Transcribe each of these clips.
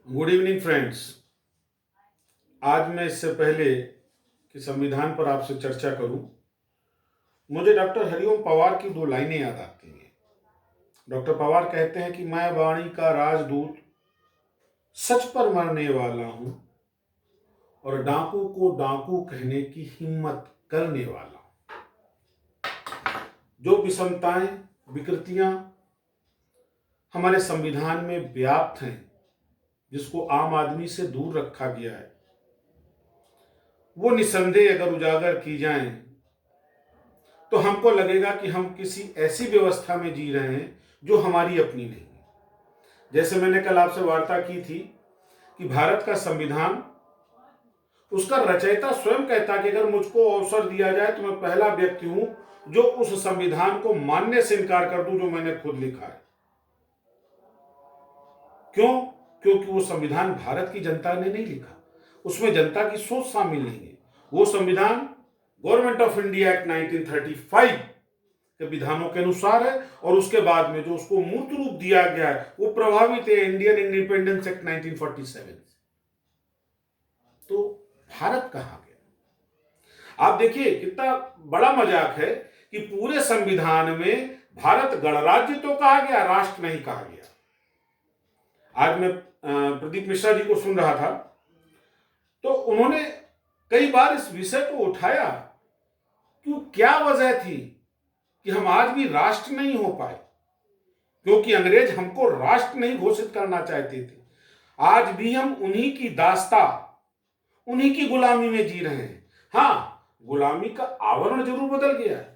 Good evening friends. आज मैं इससे पहले कि संविधान पर आपसे चर्चा करूं, मुझे डॉक्टर हरिओम पवार की दो लाइनें याद आती हैं। डॉक्टर पवार कहते हैं कि मैं वाणी का राजदूत, सच पर मरने वाला हूं और डाकू को डाकू कहने की हिम्मत करने वाला हूं। जो विषमताएं, विकृतियां हमारे संविधान में व्याप्त हैं, जिसको आम आदमी से दूर रखा गया है, वो निसंदेह अगर उजागर की जाएं तो हमको लगेगा कि हम किसी ऐसी व्यवस्था में जी रहे हैं जो हमारी अपनी नहीं है। जैसे मैंने कल आपसे वार्ता की थी कि भारत का संविधान, उसका रचयिता स्वयं कहता कि अगर मुझको अवसर दिया जाए तो मैं पहला व्यक्ति हूं जो उस संविधान को मानने से इनकार कर दूं जो मैंने खुद लिखा है। क्यों? क्योंकि वो संविधान भारत की जनता ने नहीं लिखा, उसमें जनता की सोच शामिल नहीं है। वो संविधान गवर्नमेंट ऑफ इंडिया एक्ट 1935 के विधानों के अनुसार है और उसके बाद में जो उसको मूर्त रूप दिया गया है वो प्रभावित है इंडियन इंडिपेंडेंस एक्ट 1947। तो भारत कहां गया? आप देखिए कितना बड़ा मजाक है कि पूरे संविधान में भारत गणराज्य तो कहा गया, राष्ट्र नहीं कहा गया। आज मैं प्रदीप मिश्रा जी को सुन रहा था तो उन्होंने कई बार इस विषय को उठाया कि क्या वजह थी कि हम आज भी राष्ट्र नहीं हो पाए, क्योंकि अंग्रेज हमको राष्ट्र नहीं घोषित करना चाहते थे। आज भी हम उन्हीं की दास्ता, उन्हीं की गुलामी में जी रहे हैं। हाँ, गुलामी का आवरण जरूर बदल गया है।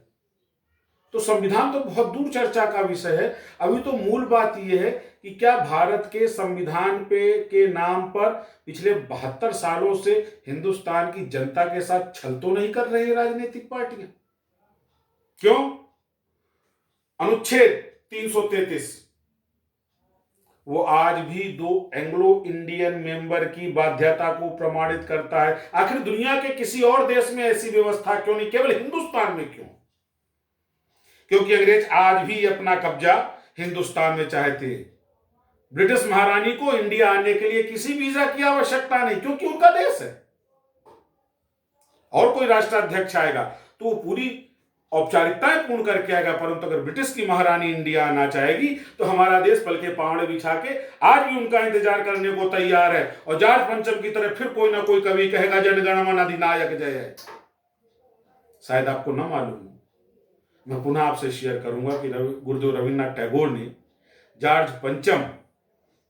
तो संविधान तो बहुत दूर चर्चा का विषय है। अभी तो मूल बात यह है कि क्या भारत के संविधान पे के नाम पर पिछले 72 सालों से हिंदुस्तान की जनता के साथ छल तो नहीं कर रही राजनीतिक पार्टियां? क्यों? अनुच्छेद 333 वो आज भी दो एंग्लो इंडियन मेंबर की बाध्यता को प्रमाणित करता है। आखिर दुनिया के किसी और देश में ऐसी व्यवस्था क्यों नहीं, केवल हिंदुस्तान में क्यों? क्योंकि अंग्रेज आज भी अपना कब्जा हिंदुस्तान में चाहते। ब्रिटिश महारानी को इंडिया आने के लिए किसी वीजा की आवश्यकता नहीं, क्योंकि उनका देश है। और कोई राष्ट्राध्यक्ष आएगा तो वो पूरी औपचारिकताएं पूर्ण करके आएगा, परंतु अगर ब्रिटिश की महारानी इंडिया आना चाहेगी तो हमारा देश पल के पावड़े बिछा के आज भी उनका इंतजार करने को तैयार है। और जॉर्ज पंचम की तरह फिर कोई ना कोई कवि कहेगा जनगण मन अधिनायक जय है। शायद आपको ना मालूम, मैं पुनः आपसे शेयर करूंगा कि गुरुदेव रविन्द्रनाथ टैगोर ने जॉर्ज पंचम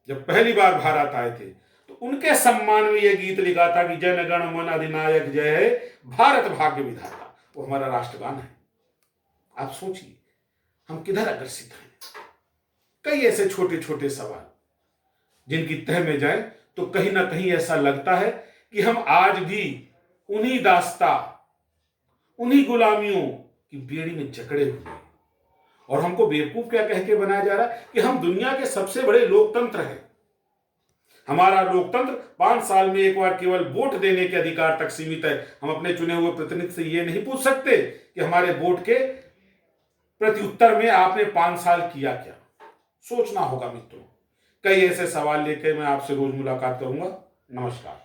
जब पहली बार भारत आए थे तो उनके सम्मान में यह गीत लिखा था कि जनगण मन अधिनायक जय है, भारत भाग्य विधाता। वो हमारा राष्ट्रगान है। आप सोचिए हम किधर अग्रसित हैं। कई ऐसे छोटे छोटे सवाल जिनकी तह में जाए तो कहीं ना कहीं ऐसा लगता है कि हम आज भी उन्हीं दास्ता, उन्हीं गुलामियों की बेड़ी में जकड़े हुए हैं। और हमको बेवकूफ क्या कह के बनाया जा रहा है कि हम दुनिया के सबसे बड़े लोकतंत्र हैं। हमारा लोकतंत्र 5 साल में एक बार केवल वोट देने के अधिकार तक सीमित है। हम अपने चुने हुए प्रतिनिधि से यह नहीं पूछ सकते कि हमारे वोट के प्रत्युत्तर में आपने 5 साल किया क्या। सोचना होगा मित्रों। कई ऐसे सवाल लेकर मैं आपसे रोज मुलाकात करूंगा। नमस्कार।